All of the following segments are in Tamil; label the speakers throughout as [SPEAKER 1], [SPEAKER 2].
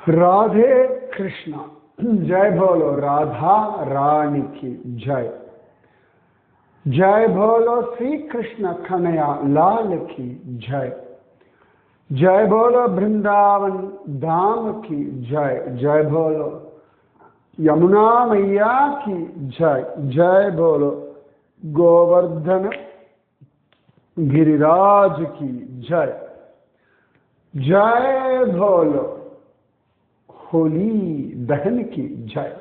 [SPEAKER 1] राधे कृष्णा। जय बोलो राधा रानी की जय। जय बोलो श्री कृष्ण कन्हैया लाल की जय। जय बोलो वृंदावन धाम की जय। जय बोलो यमुना मैया की जय। जय बोलो गोवर्धन गिरिराज की जय। जय बोलो होली दहन की जय।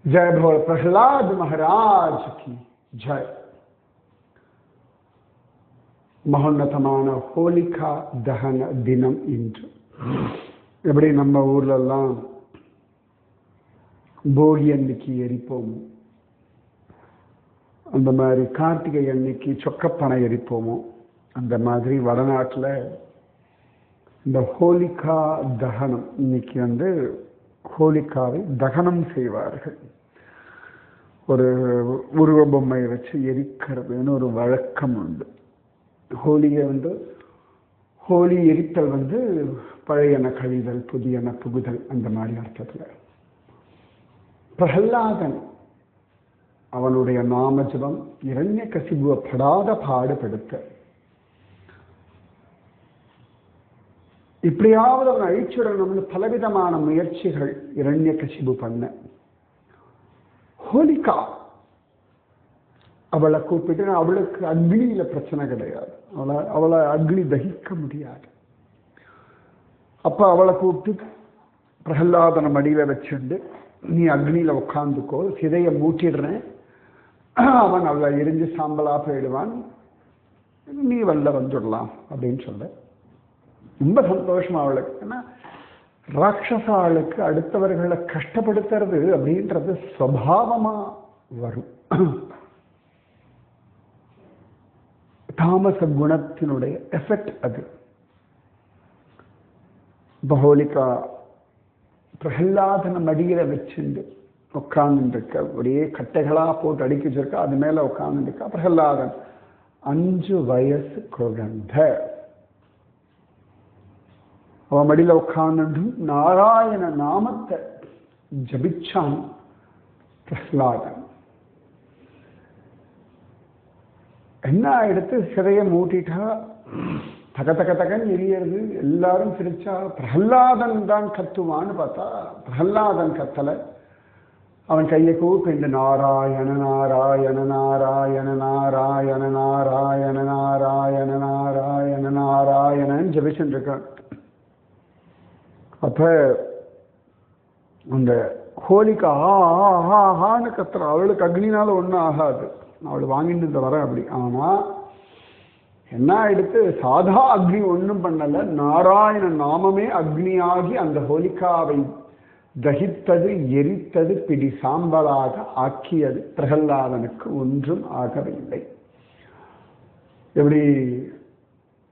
[SPEAKER 1] जय बोलो प्रहलाद महाराज की जय। மகோன்னதமான ஹோலிகா தகன தினம் இன்று. எப்படி நம்ம ஊர்லெல்லாம் போகி அன்னைக்கு எரிப்போமோ, அந்த மாதிரி கார்த்திகை அன்னைக்கு சொக்கப்பனை எரிப்போமோ, அந்த மாதிரி வடநாட்டில் இந்த ஹோலிகா தகனம் இன்னைக்கு ஹோலிகாவை தகனம் செய்வார்கள். ஒரு உருவ பொம்மையை வச்சு எரிக்கிறதுன்னு ஒரு வழக்கம் உண்டு. ஹோலி எரித்தல் பழையன கழிதல் புதியன புகுதல் அந்த மாதிரி அர்த்தத்தில். பிரஹ்லாதன் அவனுடைய நாமஜபம் இரண்யகசிபுவை படாத பாடுபடுத்த, இப்படியாவது அவன் அழிச்சுடணும்னு பலவிதமான முயற்சிகள் இரண்யகசிபு பண்ண, ஹோலிகா அவளை கூப்பிட்டு, அவளுக்கு அக்னியில பிரச்சனை கிடையாது, அவளை அக்னி தகிக்க முடியாது. அப்ப அவளை கூப்பிட்டு பிரஹ்லாதன மடியில வச்சுண்டு, நீ அக்னியில உட்காந்துக்கோ, சிதைய மூட்டிடுறேன், அவன் அவளை எரிஞ்சு சாம்பலா போயிடுவான், நீ வெளில வந்துடலாம் அப்படின்னு சொல்ல ரொம்ப சந்தோஷமா அவளுக்கு. ஏன்னா ராட்சசாளுக்கு அடுத்தவர்களை கஷ்டப்படுத்துறது அப்படின்றது சுபாவமா வரும். தாமச குணத்தினுடைய எஃபெக்ட் அது. ஹோலிகா பிரஹ்லாதன மடியில வச்சுண்டு உட்கார்ந்துருக்க, ஒரே கட்டைகளா போட்டு அடுக்கி வச்சிருக்கா, அது மேல உட்கார்ந்துருக்கா பிரஹ்லாதன். 5 வயசு குழந்தை அவன் மடியில உட்கார்ந்து நாராயண நாமத்தை ஜபிச்சான் பிரஹ்லாதன். என்ன எடுத்து சிறைய மூட்டிட்டா, தக தக தகன்னு எரியறது, எல்லாரும் சிரிச்சா. பிரஹ்லாதன் தான் கத்துவான்னு பார்த்தா பிரஹ்லாதன் கத்தலை. அவன் கையை கூப்பிட்டு நாராயண நாராயண நாராயண நாராயண நாராயண நாராயண நாராயண நாராயணன்னு ஜபிச்சுட்டு இருக்கான். அப்ப அந்த ஹோலிகா ஆஹான்னு கத்துற. அவளுக்கு அக்னினால ஒன்றும் ஆகாது, அவள் வாங்கிட்டு வரேன் அப்படி. ஆனா என்ன எடுத்து சாதா அக்னி ஒன்றும் பண்ணல, நாராயண நாமமே அக்னியாகி அந்த ஹோலிகாவை தகித்தது, எரித்தது, பிடி சாம்பலாக ஆக்கியது. பிரகல்லாதனுக்கு ஒன்றும் ஆகவில்லை. எப்படி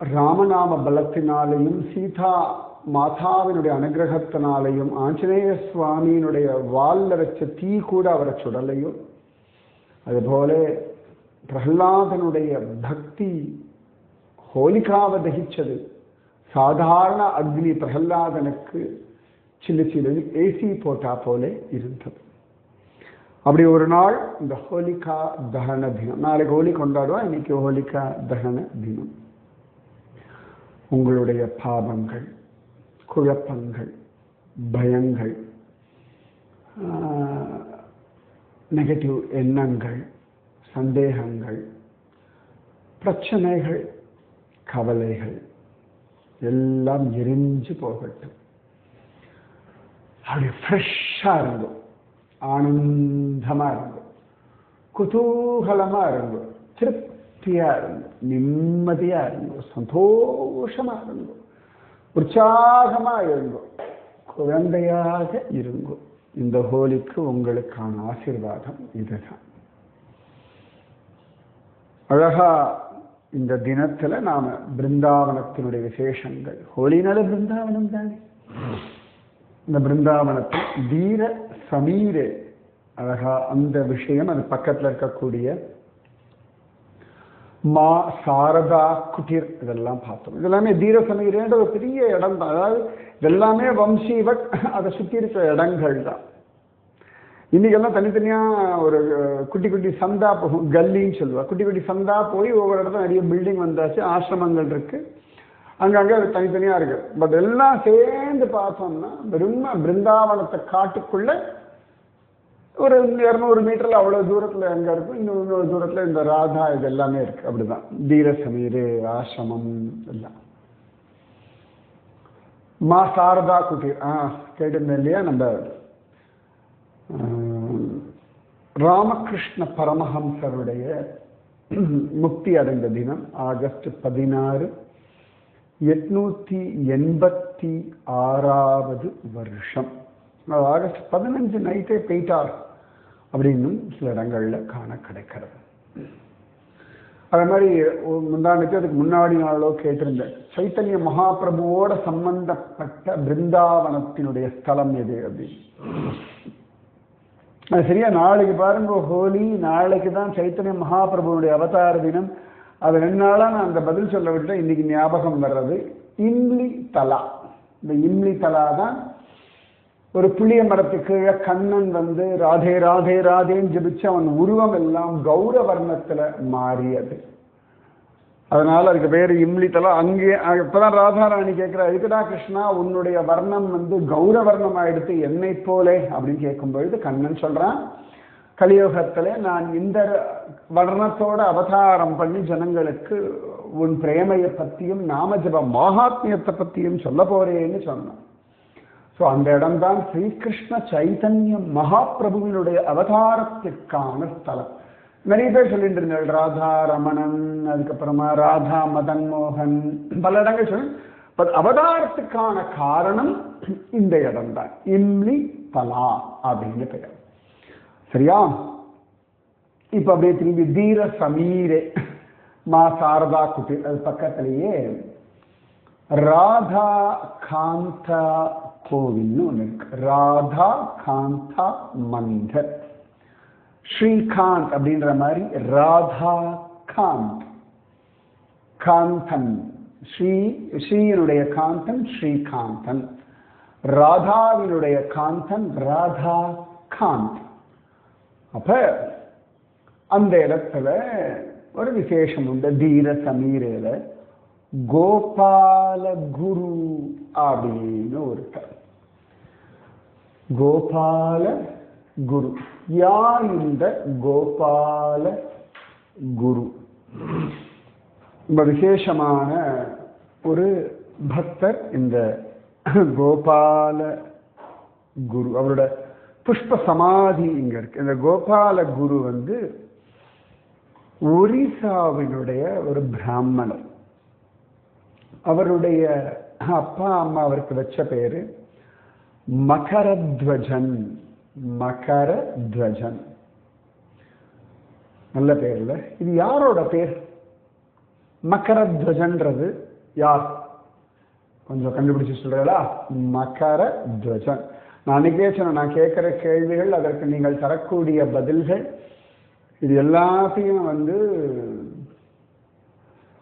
[SPEAKER 1] ராமநாம பலத்தினாலையும் சீதா மாதாவினுடைய அனுகிரகத்தினாலையும் ஆஞ்சநேய சுவாமியினுடைய வால்ல வச்ச தீ கூட அவரை சுடலையோ, அதுபோல பிரஹ்லாதனுடைய பக்தி ஹோலிகாவை தகிச்சது. சாதாரண அக்னி பிரஹ்லாதனுக்கு சில்லு சில்லு ஏசி போட்டா போல இருந்தது. அப்படி ஒரு நாள் இந்த ஹோலிகா தகன தினம். நாளைக்கு ஹோலி கொண்டாடுவோம், இன்னைக்கு ஹோலிகா தகன தினம். உங்களுடைய பாவங்கள், குழப்பங்கள், பயங்கள், நெகட்டிவ் எண்ணங்கள், சந்தேகங்கள், பிரச்சனைகள், கவலைகள் எல்லாம் எரிஞ்சு போகட்டும். அப்படி ஃப்ரெஷ்ஷா இருந்தோம், ஆனந்தமா இருந்தோம், குதூகலமா இருந்தோம், திருப்தியா இருந்தோம், நிம்மதியா இருந்தோம், சந்தோஷமா இருந்தோம், உற்சாகமா இருந்தோம், குழந்தையாக இருந்தோம். இந்த ஹோலிக்கு உங்களுக்கான ஆசீர்வாதம் இதுதான். அழகா இந்த தினத்துல நாம பிருந்தாவனத்தினுடைய விசேஷங்கள், ஹோலினால பிருந்தாவனம் தானே, இந்த பிருந்தாவனத்தில் வீர சமீரே அழகா அந்த விஷயம், அது பக்கத்துல இருக்கக்கூடிய மா சாரதா குட்டீர் இதெல்லாம் பார்த்தோம். இதெல்லாமே தீர சமீரன்ற ஒரு பெரிய இடம் தான். அதாவது இதெல்லாமே வம்சீவட் அதை சுற்றி இருக்கிற இடங்கள் தான். இன்னைக்கெல்லாம் தனித்தனியா ஒரு குட்டி குட்டி சந்தா போகும், கல்லின்னு சொல்லுவா. குட்டி குட்டி சந்தா போய் ஒவ்வொரு இடத்துல நிறைய பில்டிங் வந்தாச்சு, ஆசிரமங்கள் இருக்கு, அங்கங்கே அது தனித்தனியா இருக்கு. பட் எல்லாம் சேர்ந்து பார்த்தோம்னா வெறும் பிருந்தாவனத்தை காட்டுக்குள்ள ஒரு 200 மீட்டர்ல அவ்வளவு தூரத்துல எங்க இருக்கும், இன்னொரு தூரத்துல இந்த ராதா இது எல்லாமே இருக்கு. அப்படிதான் தீர சமீர் ஆசிரமம் எல்லாம். மா சாரதா குட்டீர் கேட்டிருந்தேன் இல்லையா? நம்ம ராமகிருஷ்ண பரமஹம்சருடைய முக்தி அடைந்த தினம் ஆகஸ்ட் 16, 886வது வருஷம். ஆகஸ்ட் 15 நைட்டே போயிட்டார் அப்படின்னு சில இடங்கள்ல காண கிடைக்கிறது. அதே மாதிரி முந்தாண்டுக்கு அதுக்கு முன்னாடி நாளோ கேட்டிருந்தேன், சைத்தன்ய மகாபிரபுவோட சம்பந்தப்பட்ட பிருந்தாவனத்தினுடைய ஸ்தலம் எது அப்படின்னு. அது சரியா நாளைக்கு பாருங்க ஹோலி, நாளைக்கு தான் சைத்தன்ய மகாபிரபுனுடைய அவதார தினம். அது 2 நாளா நான் அந்த பதில் சொல்ல விட்டேன். இன்னைக்கு ஞாபகம் வர்றது இம்லி தலா. இந்த இம்லி தலா தான் ஒரு புளிய மரத்துக்கு கீழே கண்ணன் வந்து ராதே ராதே ராதேன்னு ஜபிச்சு அவன் உருவம் எல்லாம் கௌரவர்ணத்துல மாறியது. அதனால அதுக்கு பேரு இம்லி தலா. அங்கே இப்பதான் ராதாராணி கேட்கிறா, எதுக்குடா கிருஷ்ணா உன்னுடைய வர்ணம் வந்து கௌரவர்ணம் ஆயிடுத்து என்னை போலே அப்படின்னு கேட்கும் பொழுது கண்ணன் சொல்றான், கலியுகத்துல நான் இந்த வர்ணத்தோட அவதாரம் பண்ணி ஜனங்களுக்கு உன் பிரேமையை பத்தியும் நாமஜப மகாத்மியத்தை பத்தியும் சொல்ல போறேன்னு சொன்னான். ஸோ அந்த இடம்தான் ஸ்ரீகிருஷ்ண சைதன்ய மகாபிரபுவினுடைய அவதாரத்திற்கான ஸ்தலம். நிறைய பேர் சொல்லிட்டு இருந்தாள் ராதா ரமணன், அதுக்கப்புறமா ராதா மதன் மோகன், பல இடங்கள் சொல்லி. அவதாரத்துக்கான காரணம் இந்த இடம் தான், இம்லி தலா அப்படின்னு பெயர். சரியா? இப்ப அப்படியே திரும்பி தீர சமீரே மா சாரதா குட்டி, அது பக்கத்திலேயே ராதா காந்தா கோவில்னு ஒன்று இருக்கு. ராதா காந்தா மந்திர். ஸ்ரீகாந்த் அப்படின்ற மாதிரி ராதா காந்த், காந்தன், ஸ்ரீயினுடைய காந்தன் ஸ்ரீகாந்தன், ராதாவினுடைய காந்தன் ராதா காந்த். அப்ப அந்த இடத்துல ஒரு விசேஷம் உண்டு. தீர சமீரேல கோபால குரு அப்படின்னு ஒருத்தர். கோபால குரு. யார் இந்த கோபால குரு? ரொம்ப விசேஷமான ஒரு பக்தர் இந்த கோபால குரு. அவரோட புஷ்ப சமாதி இங்க இருக்கு. இந்த கோபால குரு வந்து ஒரிசாவினுடைய ஒரு பிராமணர். அவருடைய அப்பா அம்மா அவருக்கு வச்ச பேரு மகரத்வஜன். மகரத்வஜன் நல்ல பேர்ல. இது யாரோட பேர்? மகரத்வஜன்றது யார்? கொஞ்சம் கண்டுபிடிச்சு சொல்றீங்களா? மகரத்வஜன். நான் அன்னைக்கே சொன்னேன், நான் கேட்கிற கேள்விகள், அதற்கு நீங்கள் தரக்கூடிய பதில்கள், இது எல்லாத்தையும் வந்து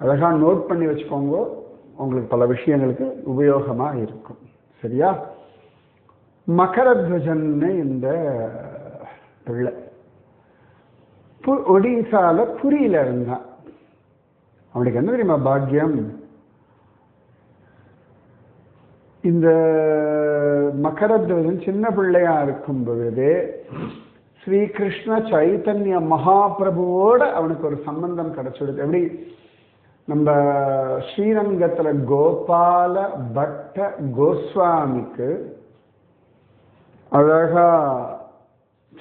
[SPEAKER 1] அழகா நோட் பண்ணி வச்சுக்கோங்க. உங்களுக்கு பல விஷயங்களுக்கு உபயோகமா இருக்கும். சரியா? மகரத்வஜன் இந்த பிள்ளை ஒடிசால புரியில இருந்தான். அவனுக்கு என்ன தெரியுமா பாக்கியம்? இந்த மகரத்வஜன் சின்ன பிள்ளையா இருக்கும் பொழுது ஸ்ரீகிருஷ்ண சைத்தன்ய மகாபிரபுவோட அவனுக்கு ஒரு சம்பந்தம் கிடைச்சிடுது. எப்படி நம்ம ஸ்ரீரங்கத்துல கோபால பட்ட கோஸ்வாமிக்கு அழகா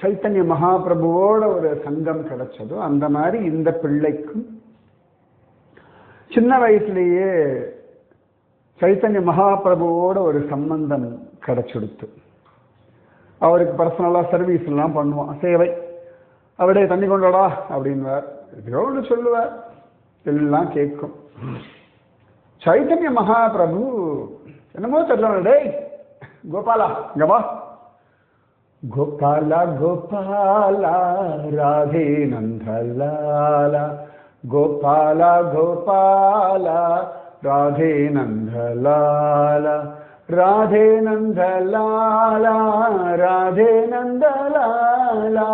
[SPEAKER 1] சைத்தன்ய மகாபிரபுவோட ஒரு சங்கம் கிடைச்சதோ, அந்த மாதிரி இந்த பிள்ளைக்கும் சின்ன வயசுலேயே சைத்தன்ய மகாபிரபுவோட ஒரு சம்பந்தம் கிடைச்சிடுத்து. அவருக்கு பர்சனலா சர்வீஸ் எல்லாம் பண்ணுவான், சேவை. அவரே தண்ணி கொண்டாடா அப்படின்வார், எவ்வளவு சொல்லுவார், எல்லாம் கேட்கும். சைத்தன்ய மகாபிரபு என்னமோ தெரியல, டேய் கோபாலா இங்க வா, கோபாலா கோபாலா ராதே நந்தலாலா கோபாலா கோபாலா ராதே நந்தலாலா ராதே நந்தலாலா ராதே நந்தலாலா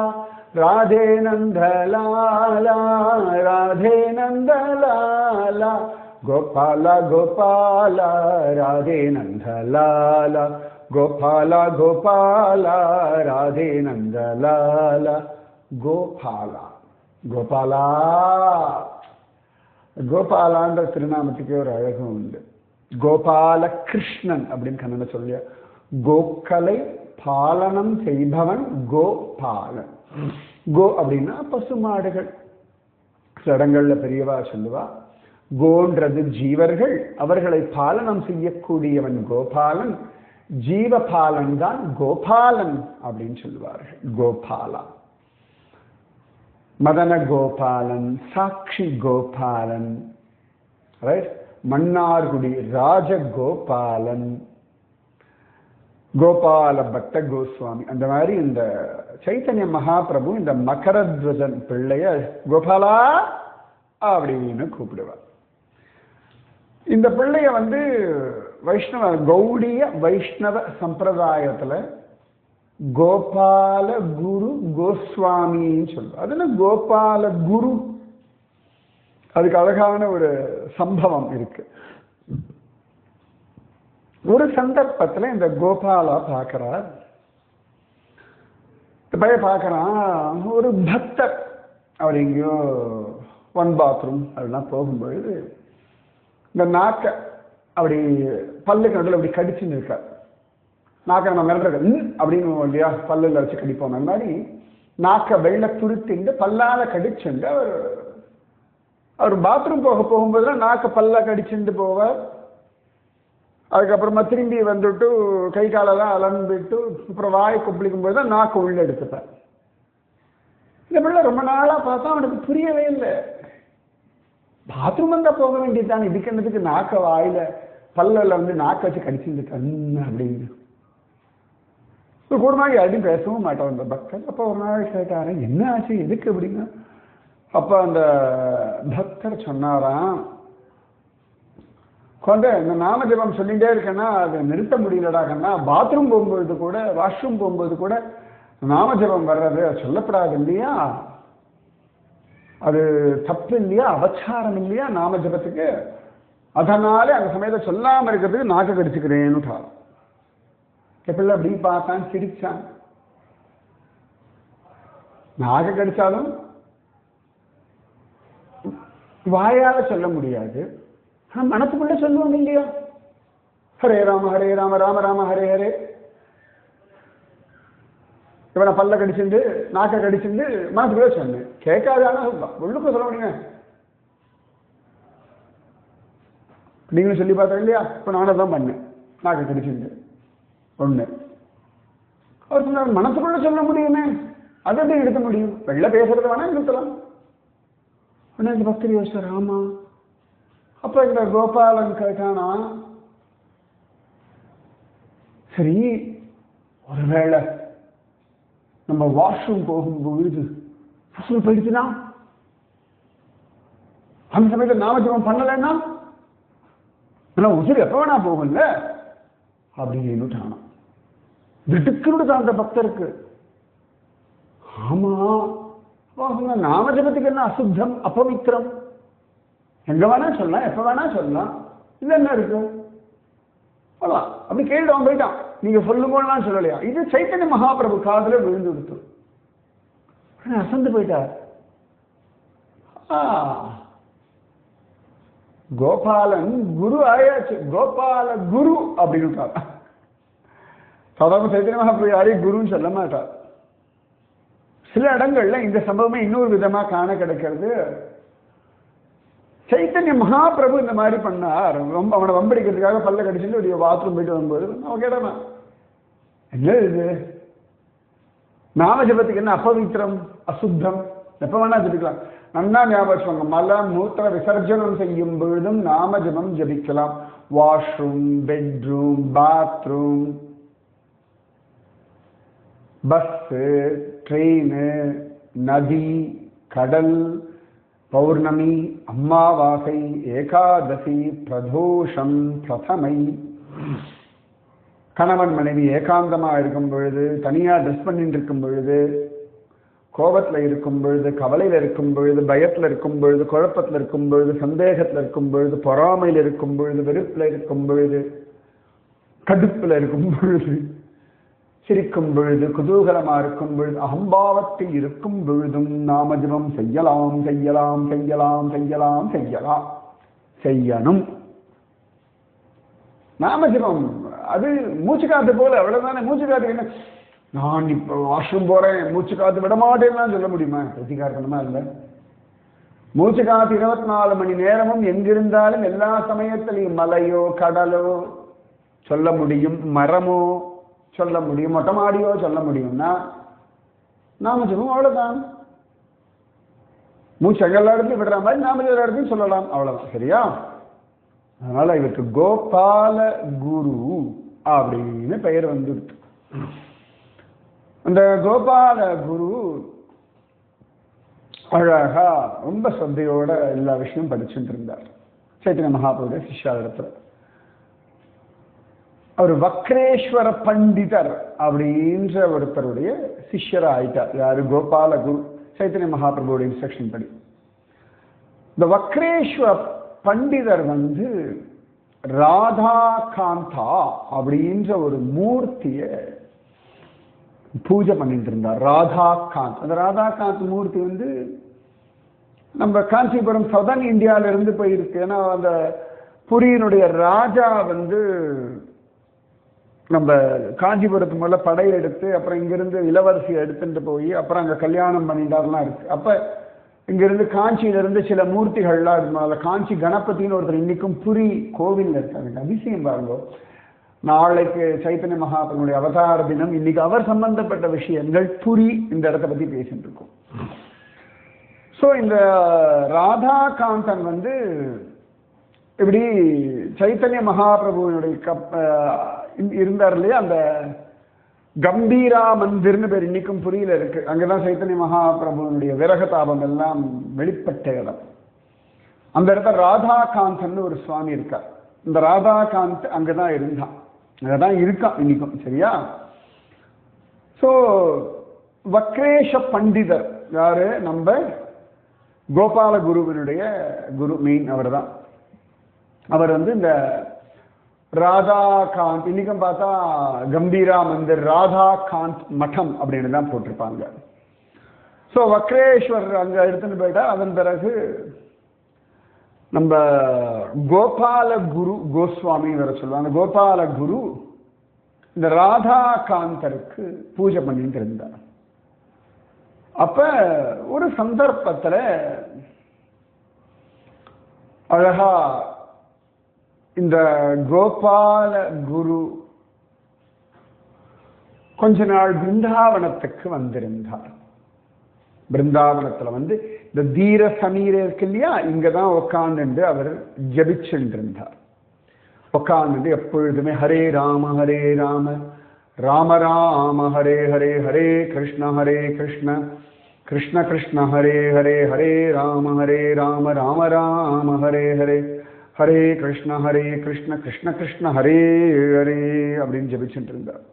[SPEAKER 1] ராதே நந்தலாலா ராதே நந்தலாலா கோபாலா கோபாலா ராதே நந்தலாலா கோபாலா கோபாலா ராதே நந்தலாலா கோபாலா கோபாலா கோபாலான்ற திருநாமத்துக்கே ஒரு அழகும் உண்டு. கோபால கிருஷ்ணன் அப்படின்னு கண்ணன சொல்லிய கோக்களை பாலனம் செய்பவன் கோபாலன். கோ அப்படின்னா பசுமாடுகள். சில இடங்கள்ல பெரியவா சொல்லுவா கோன்றது ஜீவர்கள், அவர்களை பாலனம் செய்யக்கூடியவன் கோபாலன், ஜீவபாலன் தான் கோபாலன் அப்படின்னு சொல்லுவார்கள். கோபாலா, மதன கோபாலன், சாட்சி கோபாலன், மன்னார்குடி ராஜகோபாலன், கோபால பட்ட கோஸ்வாமி. அந்த மாதிரி இந்த சைத்தன்ய மகாபிரபு இந்த மகரத்வஜன் பிள்ளைய கோபாலா அப்படின்னு கூப்பிடுவார். இந்த பிள்ளைய வைஷ்ணவ கௌடிய வைஷ்ணவ சம்பிரதாயத்துல கோபால குரு கோஸ்வாமின்னு சொல்லுவார். அதுல கோபால குரு, அதுக்கு அழகான ஒரு சம்பவம் இருக்கு. ஒரு சந்தர்ப்பத்துல இந்த கோபாலா பார்க்கிறார். பையன் பார்க்கறான், ஒரு பக்தர் அவர் எங்கேயோ ஒன் பாத்ரூம் அதெல்லாம் போகும்பொழுது இந்த நாக்க அப்படி பல்லுக்கு நடுவில் அப்படி கடிச்சுன்னு இருக்கார். நாக்க நம்ம மிரட்டுறது அப்படின்னு இல்லையா, பல்லுல வச்சு கடிப்போம். அந்த மாதிரி நாக்க வெள்ள துருத்திண்டு பல்லால கடிச்சுண்டு அவர் பாத்ரூம் போகும்போதுலாம் நாக்க பல்ல கடிச்சுட்டு போவார். அதுக்கப்புறமா திரும்பி வந்துட்டு கை காலெல்லாம் அலம்பிட்டு அப்புறம் வாய் கொப்பளிக்கும் போது தான் நாக்கு உள்ள எடுத்துப்பார். இந்த பிள்ளை ரொம்ப நாளா பார்த்தா அவனுக்கு புரியவே இல்லை. பாத்ரூம் வந்தா போக வேண்டியதுதான், இதுக்கு என்னதுக்கு நாக்க வாயில பல்ல நாக்க வச்சு கடிச்சுட்டான் அப்படின்னு. கூட மாதிரி யாரையும் பேசவும் மாட்டான் அந்த பக்தர். அப்போ ஒரு நாள் கேட்டாரு, என்ன ஆச்சு எதுக்கு அப்படின்னா, அப்ப அந்த பக்தர் சொன்னாராம், இந்த நாம ஜபம் சொல்லிட்டே இருக்கேன்னா அதை நிறுத்த முடியலடா கண்ணா, பாத்ரூம் போகும்போது கூட வாஷ்ரூம் போகும்போது கூட நாம ஜபம் வர்றது சொல்லப்படாது இல்லையா, அது தப்பு இல்லையா, அபச்சாரம் இல்லையா நாம ஜபத்துக்கு, அதனால அந்த சமயத்தை சொல்லாம இருக்கிறதுக்கு நாக்க கடிச்சுக்கிறேன்னு. எப்படில அப்படி பார்த்தான், சிரிச்சான். நாக்க கடிச்சாலும் வாயால சொல்ல முடியாது, மனசுக்குள்ள சொல்லுவாங்க இல்லையா, ஹரே ராம ராம ராம ஹரே ஹரே. இவனை பல்ல கடிச்சுண்டு நாக்க கடிச்சுண்டு மனசுக்குள்ள சொன்னேன், கேட்காதான உள்ளுக்கு சொல்ல முடியுங்க. நீங்களும் சொல்லி பார்த்தா இல்லையா, இப்ப நானும் தான் பண்ணேன், நாக்க கடிச்சுண்டு ஒண்ணு. அவர் சொன்னார், மனசுக்குள்ள சொல்ல முடியுமே, அதை எப்படி நிறுத்த முடியும், வெளில பேசுறது வேணா நிறுத்தலாம். இந்த பக்தர் யோசிச்சார், ஆமா. அப்ப இந்த கோபாலன் கேட்டானா, சரி ஒருவேளை நம்ம வாஷ்ரூம் போகும்பொழுது உசுறு போயிடுச்சுன்னா, அந்த சமயத்தில் நாமஜபம் பண்ணலைன்னா உசுறு எப்ப வேணா போகும்ல அப்படின்னு திடுக்குன்னு அந்த பக்தருக்கு. ஆமா, நாமஜபத்துக்கு என்ன அசுத்தம் அபவித்திரம், எங்க வேணா சொல்லலாம் எப்ப வேணா சொல்லலாம், இது என்ன இருக்கு அப்படி கேட்டுவான் போயிட்டான். நீங்க சொல்லுங்கலாம் சொல்லலையா, இது சைத்தன்ய மகாபிரபு காதுல விழுந்து கொடுத்து அசந்து போயிட்டார். கோபாலன் குரு ஆயாச்சு, கோபால குரு அப்படின்னு. சாதாரண சைத்தன்ய மகாபிரபு யாரையும் குருன்னு சொல்ல மாட்டார். சில இடங்கள்ல இந்த சம்பவமே இன்னொரு விதமா காண கிடைக்கிறது. சைத்தன்ய மகாபிரபு இந்த மாதிரி பண்ணார், ரொம்ப அவனை வம்படிக்கிறதுக்காக பல்ல கடிச்சுட்டு ஒரு பாத்ரூம் போயிட்டு வரும்போது அவன் கேட்டான், என்ன இது நாம ஜபத்துக்கு என்ன அபவித்திரம் அசுத்தம், எப்ப வேணா ஜபிக்கலாம். நன்னா ஞாபகம், மல மூத்திர விசர்ஜனம் செய்யும் பொழுதும் நாம ஜபம் ஜபிக்கலாம். Washroom, bedroom, bathroom, bus, train, நதி, கடல், பௌர்ணமி, அம்மாவாசை, ஏகாதசி, பிரதோஷம், பிரதமை, கணவன் மனைவி ஏகாந்தமா இருக்கும் பொழுது, தனியா ட்ரெஸ் பண்ணிட்டு இருக்கும் பொழுது, கோபத்துல இருக்கும் பொழுது, கவலையில இருக்கும் பொழுது, பயத்துல இருக்கும் பொழுது, குழப்பத்துல இருக்கும் பொழுது, சந்தேகத்துல இருக்கும் பொழுது, பொறாமையில இருக்கும் பொழுது, வெறுப்புல இருக்கும் பொழுது, கடுப்புல இருக்கும் பொழுது, சிரிக்கும் பொழுது, குதூகலமா இருக்கும் பொழுது, அகம்பாவத்தில் இருக்கும் பொழுதும் நாமஜபம் செய்யலாம் செய்யலாம் செய்யலாம் செய்யலாம் செய்யலாம் செய்யணும். நாமஜபம் அது மூச்சு காத்து போல, அவ்வளவுதானே. மூச்சு காத்து என்ன, நான் இப்போ வாஷ்ரூம் போறேன் மூச்சு காத்து விட மாட்டேன்னு சொல்ல முடியுமா? பிரதிகாரணமா இல்லை. மூச்சு காத்து 24 மணி நேரமும் எங்கிருந்தாலும் எல்லா சமயத்திலையும் மலையோ கடலோ சொல்ல முடியும், மரமோ சொல்ல முடியும், மொட்டை மாடியோ சொல்ல முடியும்னா நாம சொல்லுவோம், அவ்வளவுதான். மூச்சு எல்லா இடத்துலையும் விடுற மாதிரி நாம எல்லா இடத்தையும் சொல்லலாம், அவ்வளவுதான். சரியா? அதனால இவருக்கு கோபால குரு அப்படின்னு பெயர் வந்துருக்கு. அந்த கோபால குரு அழகா ரொம்ப சத்தையோட எல்லா விஷயமும் படிச்சுட்டு இருந்தார். சைத்தன்ய மகாபிரபுடைய சிஷ்யாவிடத்துல அவர் வக்ரேஸ்வர பண்டிதர் அப்படின்ற ஒருத்தருடைய சிஷ்யரா ஆயிட்டார். யாரு? கோபால குரு. சைத்தன்ய மகாபிரபுடைய இன்ஸ்ட்ரக்ஷன் படி இந்த வக்ரேஸ்வர பண்டிதர் ராதா காந்தா அப்படின்ற ஒரு மூர்த்திய பூஜை பண்ணிட்டு இருந்தார். ராதா காந்த். அந்த ராதா காந்த் மூர்த்தி நம்ம காஞ்சிபுரம் சதர்ன் இந்தியால இருந்து போயிருக்கு. ஏன்னா அந்த புரியினுடைய ராஜா நம்ம காஞ்சிபுரத்து முதல்ல படையெடுத்து அப்புறம் இங்கிருந்து இளவரசியை எடுத்துட்டு போய் அப்புறம் அங்க கல்யாணம் பண்ணிட்டாருலாம் இருக்கு. அப்ப இங்கிருந்து காஞ்சியிலிருந்து சில மூர்த்திகள்லாம் இருந்தால காஞ்சி கணபதினு ஒருத்தர் இன்னைக்கும் புரி கோவில் இருக்காங்க. அதிசயம் பாருங்க. நாளைக்கு சைத்தன்ய மகாபிரபுடைய அவதார தினம். இன்னைக்கு அவர் சம்பந்தப்பட்ட விஷயங்கள் புரி இந்த இடத்த பத்தி பேசிட்டு இருக்கோம். ஸோ இந்த ராதாகாந்தன் இப்படி சைத்தன்ய மகாபிரபுனுடைய இருந்தார் இல்லையா, அந்த கம்பீரா மந்திர்னு பேர் இன்னைக்கும் புரியில இருக்கு. அங்கதான் சைத்தன்ய மகாபிரபுனுடைய விரகதாபம் எல்லாம் வெளிப்பட்ட இடம். அந்த இடத்துல ராதாகாந்தன் ஒரு சுவாமி இருக்கார். இந்த ராதாகாந்த் அங்கதான் இருந்தான், அங்கதான் இருக்கான் இன்னைக்கும். சரியா? சோ வக்ரேஷ பண்டிதர் யாரு? நம்ம கோபால குருவினுடைய குரு மெயின் அவர் தான். அவர் இந்த ராதாகாந்த் இன்னைக்கும் பார்த்தா கம்பீரா மந்திர் ராதாகாந்த் மடம் அப்படின்னு தான் போட்டிருப்பாங்க. ஸோ வக்ரேஸ்வர் அங்க எடுத்துன்னு போயிட்டா. அதன் பிறகு நம்ம கோபால குரு கோஸ்வாமி வர சொல்லுவாங்க. கோபால குரு இந்த ராதாகாந்தருக்கு பூஜை பண்ணிட்டு இருந்தார். அப்ப ஒரு சந்தர்ப்பத்துல அழகா இந்த கோபால குரு கொஞ்ச நாள் பிருந்தாவனத்துக்கு வந்திருந்தார். பிருந்தாவனத்துல இந்த தீர சமீர இருக்கு இல்லையா, இங்கதான் உட்கார்ந்து அவர் ஜபிச்சுட்டு இருந்தார். உட்கார்ந்து எப்பொழுதுமே ஹரே ராம ராம ராம ஹரே ஹரே, ஹரே கிருஷ்ண கிருஷ்ண கிருஷ்ண ஹரே ஹரே, ஹரே ராம ராம ராம ஹரே ஹரே, ஹரே கிருஷ்ண கிருஷ்ண கிருஷ்ண ஹரே ஹரே அப்படின்னு ஜபிச்சுட்டு இருந்தார்.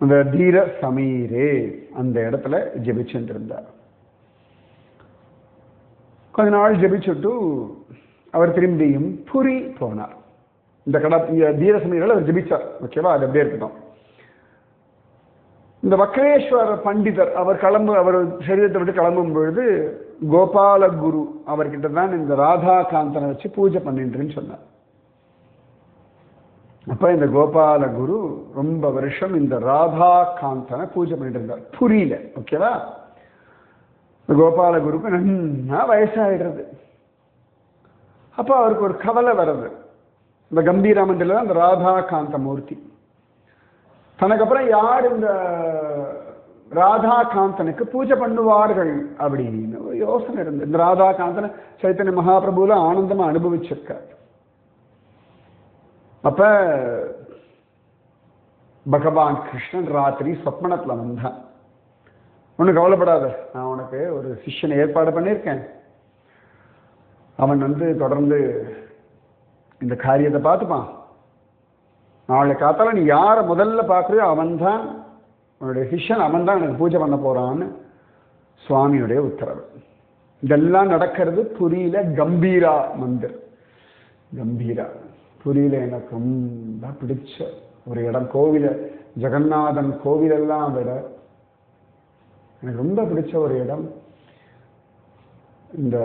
[SPEAKER 1] அந்த தீர சமீரே அந்த இடத்துல ஜபிச்சுட்டு இருந்தார். கொஞ்ச நாள் ஜபிச்சுட்டு அவர் திரும்பியும் புரி போனார். இந்த தீர சமீரில் அவர் ஜபிச்சார். ஓகேவா? அது அப்படியே இருக்கட்டும். இந்த வக்ரேஸ்வர பண்டிதர் அவர் சரீரத்தை விட்டு கிளம்பும் பொழுது கோபால குரு அவர்கிட்ட தான் இந்த ராதாகாந்தனை வச்சு பூஜை பண்ணிட்டுன்னு சொன்னார். அப்ப இந்த கோபால குரு ரொம்ப வருஷம் இந்த ராதாகாந்தனை பூஜை பண்ணிட்டு இருந்தார் புரியல. ஓகேவா? இந்த கோபால குருக்கு நல்லா வயசாயிடுறது. அப்ப அவருக்கு ஒரு கவலை வருது. இந்த கம்பீராமந்தில தான் இந்த ராதாகாந்த மூர்த்தி. தனக்கு அப்புறம் யார் இந்த ராதாகாந்தனுக்கு பூஜை பண்ணுவார்கள் அப்படின்னு ஒரு யோசனை இருந்து. இந்த ராதாகாந்தனை சைத்தன்ய மகாபிரபுல ஆனந்தமா அனுபவிச்சிருக்கார். அப்ப பகவான் கிருஷ்ணன் ராத்திரி சொப்பனத்துல வந்தான். ஒன்னும் கவலைப்படாத, நான் உனக்கு ஒரு சிஷ்யனை ஏற்பாடு பண்ணியிருக்கேன், அவன் தொடர்ந்து இந்த காரியத்தை பார்த்துப்பான். நாளை காத்தால நீ யாரை முதல்ல பார்க்குறியோ அவன் தான் உன்னுடைய சிஷ்யன், அவன் தான் எனக்கு பூஜை பண்ண போறான்னு சுவாமியுடைய உத்தரவு. இதெல்லாம் நடக்கிறது புரியில கம்பீரா மந்திர். கம்பீரா புரியில எனக்கு ரொம்ப பிடிச்ச ஒரு இடம். கோவில ஜெகநாதன் கோவிலெல்லாம் விட எனக்கு ரொம்ப பிடிச்ச ஒரு இடம் இந்த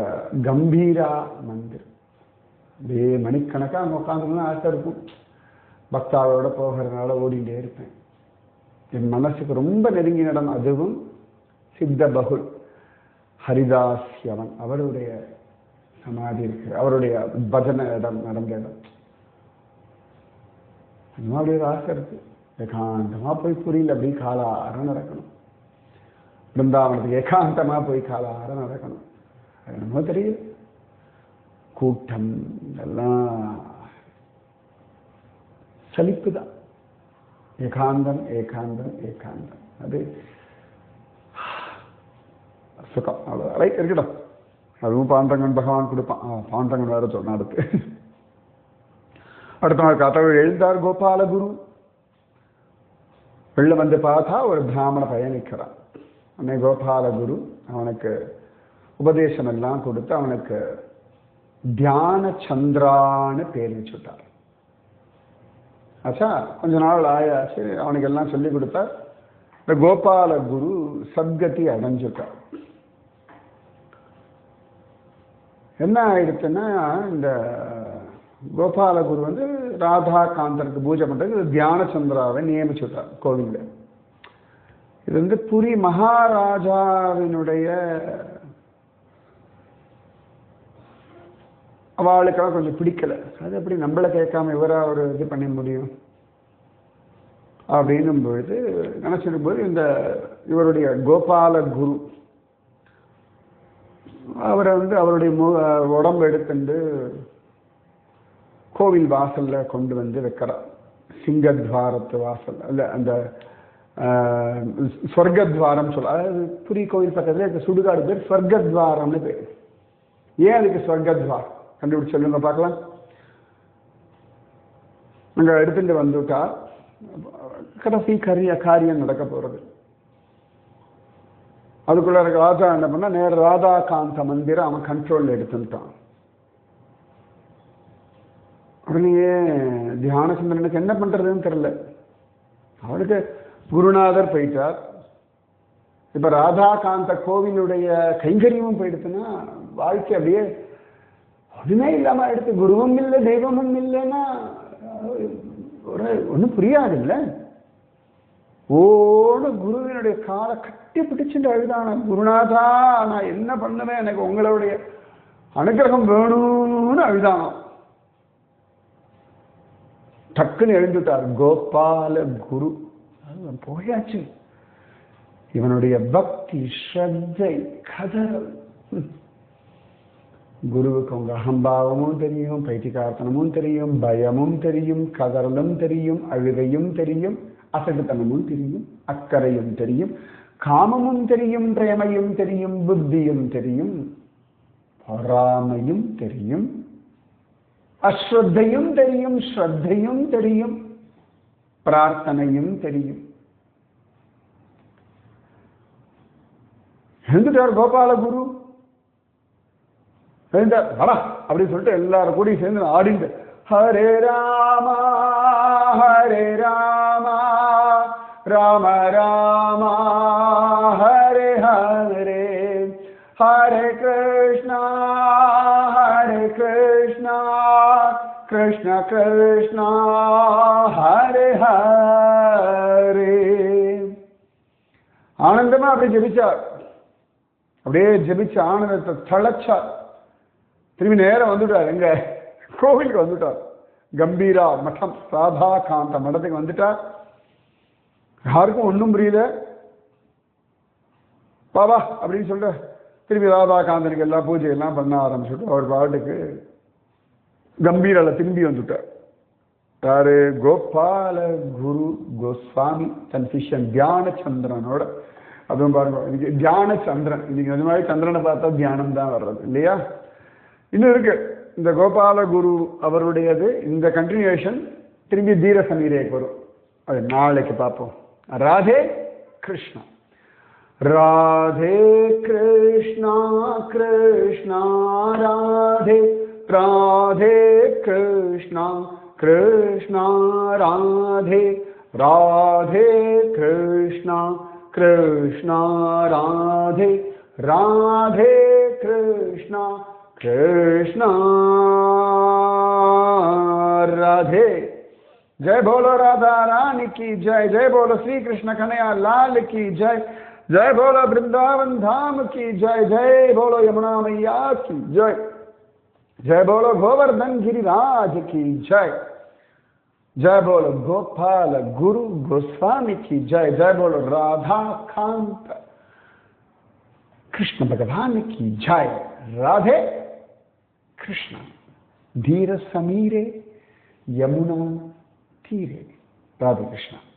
[SPEAKER 1] கம்பீரா மந்திர். அப்படியே மணிக்கணக்காக அங்கே உட்காந்துருந்தா ஆசை இருக்கும். பக்தாவோட போகிறதுனால ஓடிட்டே இருப்பேன். என் மனசுக்கு ரொம்ப நெருங்கின இடம். அதுவும் சித்த பகுல் ஹரிதாஸ்யவன் அவருடைய சமாதி இருக்கு, அவருடைய பஜனை இடம் நடந்த இடம். அந்த மாதிரி ஒரு ஆசை இருக்கு. ஏகாந்தமா போய் புரியல அப்படி காலார நடக்கணும். பிருந்தாவனத்துக்கு ஏகாந்தமா போய் காலார நடக்கணும். என்னமோ தெரியல, கூட்டம் எல்லாம் சலிப்பு தான். ஏகாந்தம் ஏகாந்தம் ஏகாந்தம், அது சுகம். அவ்வளோ ரைட் இருக்கட்டும். அதுவும் பாண்டங்கன் பகவான் கொடுப்பான். பாண்டங்கன் வேற சொன்ன அடுத்த நாள் காத்தாவில் எழுந்தார் கோபாலகுரு. வெளில வந்து பார்த்தா ஒரு பிராமண பையன் நிற்கிறான். அன்னை கோபாலகுரு அவனுக்கு உபதேசம் எல்லாம் கொடுத்து அவனுக்கு தியான சந்திரான்னு பேர் வச்சுட்டார். ஆச்சா, கொஞ்ச நாள் ஆயாச்சு. அவனுக்கு எல்லாம் சொல்லி கொடுத்தார். இந்த கோபாலகுரு சத்கதி அடைஞ்சுட்டார். என்ன ஆயிடுச்சுன்னா, இந்த கோபாலகுரு ராதா காந்தனுக்கு பூஜை பண்றதுக்கு தியான சந்திராவை நியமிச்சுட்டார் கோவில்ல. இது புரி மகாராஜாவினுடைய அவளுக்கெல்லாம் கொஞ்சம் பிடிக்கல. அது எப்படி நம்மளை கேட்காம இவரா ஒரு இது பண்ண முடியும் அப்படின்னும் பொழுது நினைச்சிடும் போது இந்த இவருடைய கோபாலகுரு அவரை அவருடைய உடம்பு எடுத்துட்டு கோவில் வாசல்ல கொண்டு வந்து வைக்கிறார். சிங்கத்வாரத்து வாசல் அல்ல, அந்த ஸ்வர்கத்வாரம் சொல்ல. அதாவது புரி கோவில் பக்கத்துல இருக்க சுடுகாடு பேர் ஸ்வர்கத்வாரம்னு பேர். ஏன் அதுக்கு ஸ்வர்கத்வார் கண்டுபிடிச்சு சொல்லுங்க பார்க்கலாம். அங்க எடுத்துட்டு வந்துட்டா கடைசி காரியம் நடக்க போறது. அதுக்குள்ள ராஜா என்ன பண்ணா, நேர ராதா காந்த மந்திரம் அவன் கண்ட்ரோல்ல எடுத்துட்டான். உடனே தியானசுந்தரனுக்கு என்ன பண்றதுன்னு தெரியல. அவனுக்கு குருநாதர் போயிட்டார். இப்ப ராதா காந்த கோவிலுடைய கைங்கரியமும் போயிடுச்சுன்னா வாழ்க்கை அப்படியே ஒண்ணுமே இல்லாம எடுத்து. குருவும் இல்லை தெய்வமும் இல்லைன்னா ஒன்றும் புரியாது இல்லை. ஓட குருவினுடைய காலை கட்டி பிடிச்சுட்டு அழுதான, குருநாதா நான் என்ன பண்ணுவேன், எனக்கு உங்களுடைய அனுகிரகம் வேணும்னு அழுதானோ. டக்குன்னு எழுந்துட்டார் கோபால குரு. போயாச்சு. இவனுடைய பக்தி ஸ்ரத்தை கதறல். குருவுக்கு உங்க அகம்பாவமும் தெரியும், பைத்தியக்காரத்தனமும் தெரியும், பயமும் தெரியும், கதறலும் தெரியும், அழுகையும் தெரியும், அசடுத்தனமும் தெரியும், அக்கறையும் தெரியும், காமமும் தெரியும், பிரேமையும் தெரியும், புத்தியும் தெரியும், பொறாமையும் தெரியும், அஸ்ரத்தையும் தெரியும், ஸ்ரத்தையும் தெரியும், பிரார்த்தனையும் தெரியும். எழுந்துட்டார் கோபாலகுரு. எழுந்தார், வரா அப்படின்னு சொல்லிட்டு எல்லாரும் கூடி சேர்ந்து ஆடிந்து ஹரே ராமா ஹரே ராமா ராம ராமா ஹரே ஹரே ஹரே கிருஷ்ணா கிருஷ்ண கிருஷ்ணா ஹரே ஹரே. ஆனந்தமா அப்படியே ஜெபிச்சார். அப்படியே ஜெபிச்ச ஆனந்தத்தை தளச்சார். திரும்பி நேரம் வந்துட்டார். எங்க கோவிலுக்கு வந்துட்டார். கம்பீரா மட்டம் ராதா காந்த மடத்துக்கு வந்துட்டார். யாருக்கும் ஒன்றும் புரியல. பாபா அப்படின்னு சொல்லிட்டு திரும்பி ராதா காந்தனுக்கு எல்லா பூஜையெல்லாம் பண்ண ஆரம்பிச்சுட்டு அவர் பாட்டுக்கு கம்பீரால திரும்பி வந்துட்டார். யாரு? கோபால குரு கோஸ்வாமி தன் சிஷ்யன் தியான சந்திரனோட. அதுவும் பாருங்க, இன்னைக்கு தியான சந்திரன். இன்னைக்கு அது மாதிரி சந்திரனை பார்த்தா தியானம் தான் வர்றது இல்லையா? இன்னும் இருக்கு இந்த கோபாலகுரு அவருடையது. இந்த கண்டினியூஷன் திரும்பி தீர சமீரேக்கு வரும். அது நாளைக்கு பார்ப்போம். ராதே கிருஷ்ணா. ராதே கிருஷ்ணா கிருஷ்ணா ராதே ராதே கிருஷ்ணா கிருஷ்ணா ராதே ராதே கிருஷ்ணா கிருஷ்ணா ராதே ராதே கிருஷ்ணா கிருஷ்ணா राधे. जय बोलो राधा रानी की जय. जय बोलो श्री कृष्ण कन्हैया लाल की जय. जय बोलो वृंदावन धाम की जय. जय बोलो यमुना मैया की जय. जय बोलो गोवर्धन गिरिराज की जय. जय बोलो गोपाल गुरु गोस्वामी की जय. जय बोलो राधा कांत कृष्ण भगवान की जय. राधे कृष्ण. धीर समीरे यमुना तीरे. राधे कृष्ण.